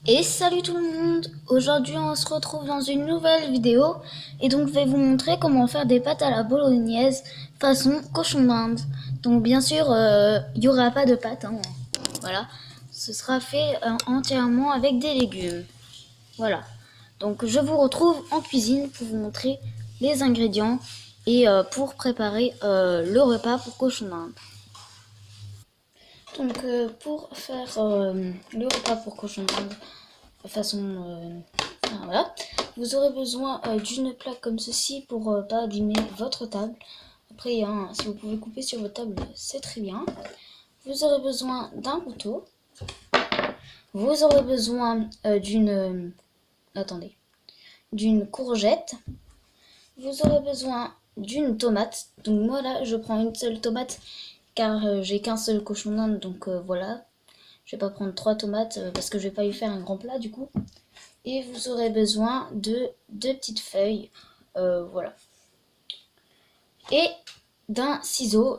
Et salut tout le monde. Aujourd'hui on se retrouve dans une nouvelle vidéo et donc je vais vous montrer comment faire des pâtes à la bolognaise façon cochon d'Inde. Donc bien sûr il n'y aura pas de pâtes, hein. Voilà, ce sera fait entièrement avec des légumes. Voilà, donc je vous retrouve en cuisine pour vous montrer les ingrédients et pour préparer le repas pour cochon d'Inde. Donc pour faire le repas pour cochon d'Inde façon voilà, vous aurez besoin d'une plaque comme ceci pour pas abîmer votre table. Après hein, si vous pouvez couper sur votre table c'est très bien. Vous aurez besoin d'un couteau. Vous aurez besoin d'une courgette. Vous aurez besoin d'une tomate. Donc moi là je prends une seule tomate car j'ai qu'un seul cochon d'Inde, donc voilà. Je vais pas prendre 3 tomates parce que je vais pas lui faire un grand plat du coup. Et vous aurez besoin de 2 petites feuilles, voilà. Et d'un ciseau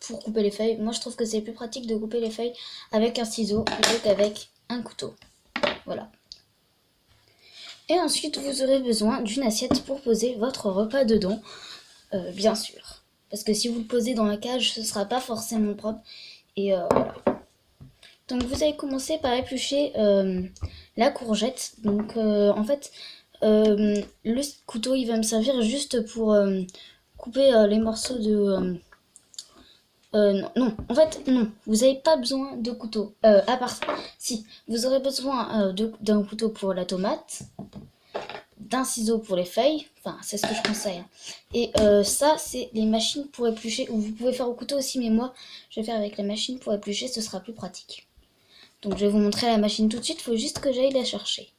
pour couper les feuilles. Moi je trouve que c'est plus pratique de couper les feuilles avec un ciseau plutôt qu'avec un couteau. Voilà. Et ensuite vous aurez besoin d'une assiette pour poser votre repas dedans, bien sûr. Parce que si vous le posez dans la cage, ce sera pas forcément propre. Et voilà. Donc vous allez commencer par éplucher la courgette. Donc en fait, le couteau il va me servir juste pour couper les morceaux de... non, en fait non, vous n'avez pas besoin de couteau. À part ça, si, vous aurez besoin d'un couteau pour la tomate, d'un ciseau pour les feuilles, enfin c'est ce que je conseille. Hein. Et ça c'est les machines pour éplucher, ou vous pouvez faire au couteau aussi, mais moi je vais faire avec la machine pour éplucher, ce sera plus pratique. Donc je vais vous montrer la machine tout de suite, il faut juste que j'aille la chercher.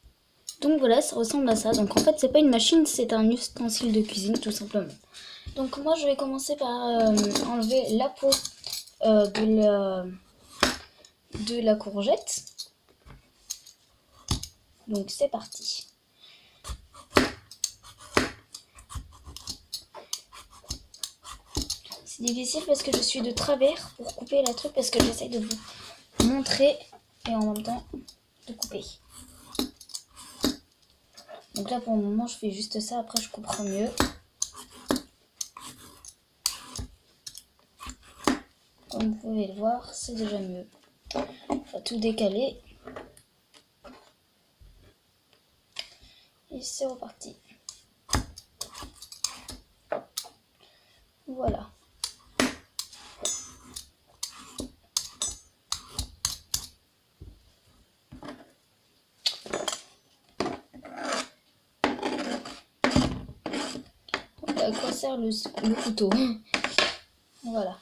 Donc voilà, ça ressemble à ça. Donc en fait c'est pas une machine, c'est un ustensile de cuisine tout simplement. Donc moi je vais commencer par enlever la peau de la courgette. Donc c'est parti. C'est difficile parce que je suis de travers pour couper la truc parce que j'essaye de vous montrer et en même temps de couper. Donc là pour le moment je fais juste ça, après je couperai mieux. Comme vous pouvez le voir, c'est déjà mieux. On va tout décaler. Et c'est reparti. Voilà. À quoi sert le couteau? Voilà.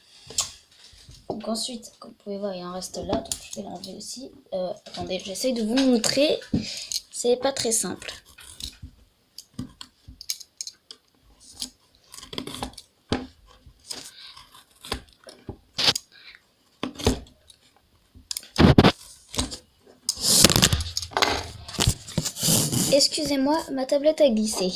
Donc ensuite, comme vous pouvez voir, il en reste là, donc je vais l'enlever aussi. Attendez, j'essaye de vous montrer. C'est pas très simple. Excusez-moi, ma tablette a glissé.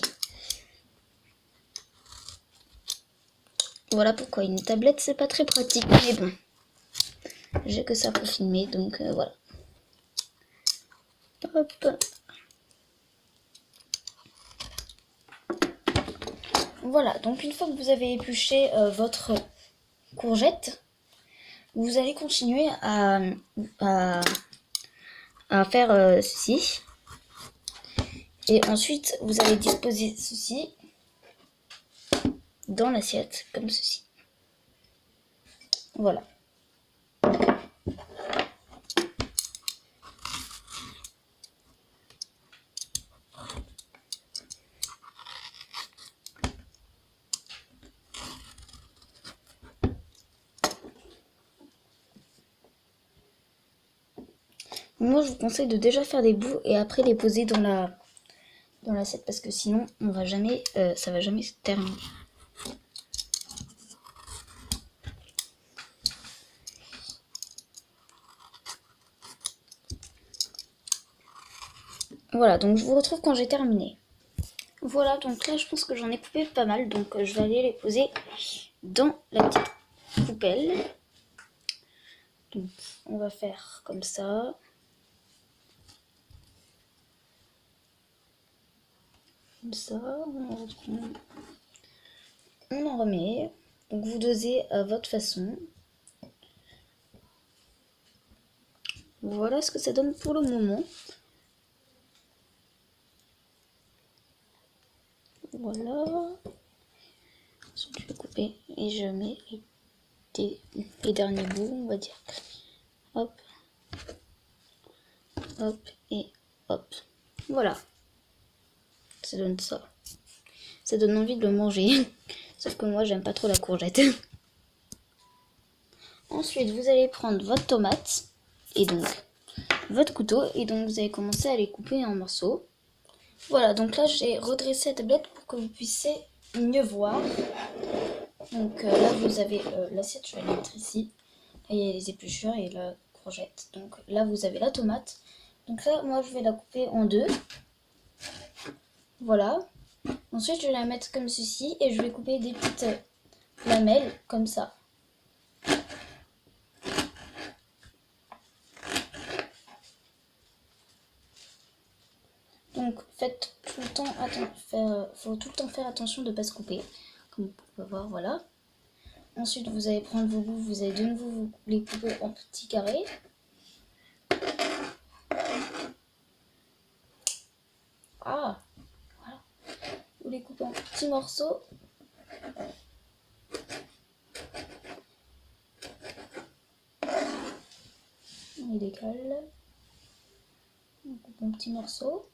Voilà pourquoi une tablette c'est pas très pratique, mais bon. J'ai que ça pour filmer, donc voilà. Hop. Voilà, donc une fois que vous avez épluché votre courgette, vous allez continuer à faire ceci. Et ensuite, vous allez disposer ceci dans l'assiette, comme ceci. Voilà. Moi, je vous conseille de déjà faire des bouts et après les poser dans l'assiette parce que sinon, on va jamais, ça va jamais se terminer. Voilà, donc je vous retrouve quand j'ai terminé. Voilà, donc là, je pense que j'en ai coupé pas mal, donc je vais aller les poser dans la petite poubelle. Donc, on va faire comme ça. Comme ça, on en remet. Donc vous dosez à votre façon. Voilà ce que ça donne pour le moment. Voilà. Ensuite, je vais couper et je mets les derniers bouts, on va dire. Hop. Hop et hop. Voilà. Ça donne ça. Ça donne envie de le manger. Sauf que moi, j'aime pas trop la courgette. Ensuite, vous allez prendre votre tomate et donc votre couteau. Et donc, vous allez commencer à les couper en morceaux. Voilà, donc là, j'ai redressé la tablette pour que vous puissiez mieux voir. Donc là, vous avez l'assiette, je vais la mettre ici. Là, il y a les épluchures et la courgette. Donc là, vous avez la tomate. Donc là, moi, je vais la couper en deux. Voilà. Ensuite, je vais la mettre comme ceci et je vais couper des petites lamelles comme ça. Donc, faites tout le temps faut tout le temps faire attention de ne pas se couper. Comme vous pouvez voir, voilà. Ensuite, vous allez prendre vos bouts, vous allez de nouveau vous les couper en petits carrés. Ah, voilà. Vous les coupez en petits morceaux. On les décale. On coupe en petits morceaux.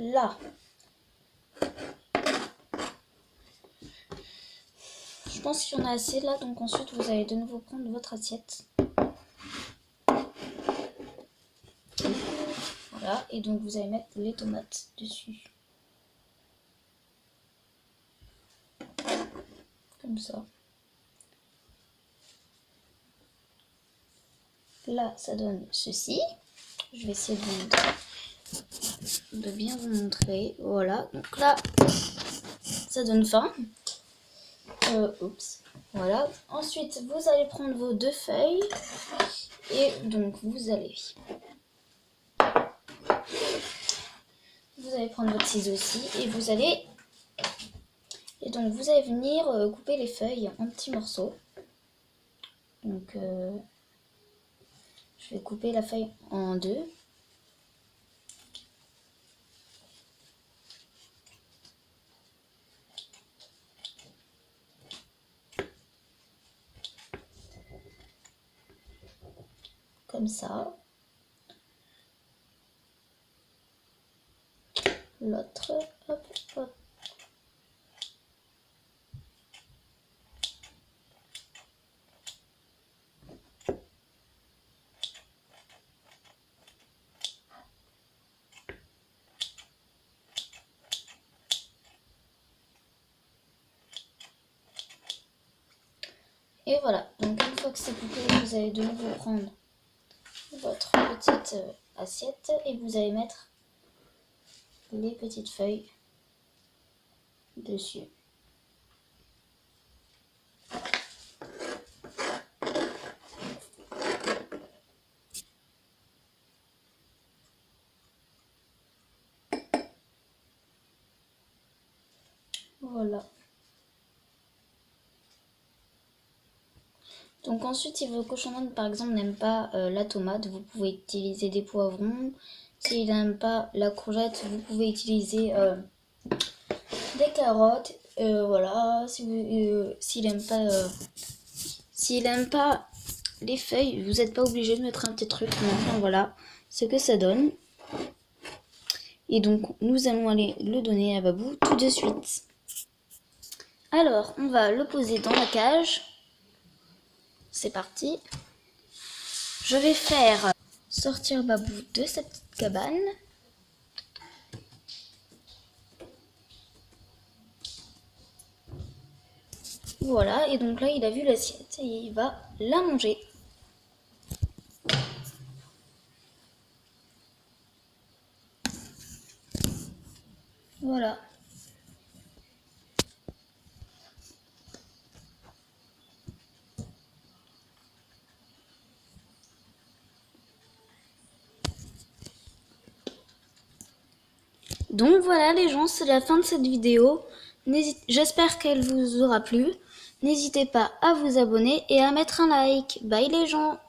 Voilà. Je pense qu'il y en a assez là, donc ensuite vous allez de nouveau prendre votre assiette. Voilà, et donc vous allez mettre les tomates dessus. Comme ça. Là, ça donne ceci. Je vais essayer de bien vous montrer. Voilà, donc là, ça donne faim. Oups. Voilà. Ensuite, vous allez prendre vos deux feuilles. Et donc, vous allez prendre votre ciseau aussi. Et vous allez venir couper les feuilles en petits morceaux. Donc, je vais couper la feuille en deux. Comme ça. L'autre, hop, hop. Et voilà, donc une fois que c'est coupé, vous allez de nouveau prendre votre petite assiette et vous allez mettre les petites feuilles dessus. Voilà. Donc ensuite, si vos cochons d'Inde par exemple n'aiment pas la tomate, vous pouvez utiliser des poivrons. S'ils n'aiment pas la courgette, vous pouvez utiliser des carottes. Voilà. S'il n'aime pas les feuilles, vous n'êtes pas obligé de mettre un petit truc. Mais enfin voilà ce que ça donne. Et donc nous allons aller le donner à Babou tout de suite. Alors, on va le poser dans la cage. C'est parti. Je vais faire sortir Babou de sa petite cabane. Voilà, et donc là, il a vu l'assiette et il va la manger. Voilà. Donc voilà les gens, c'est la fin de cette vidéo. J'espère qu'elle vous aura plu. N'hésitez pas à vous abonner et à mettre un like. Bye les gens!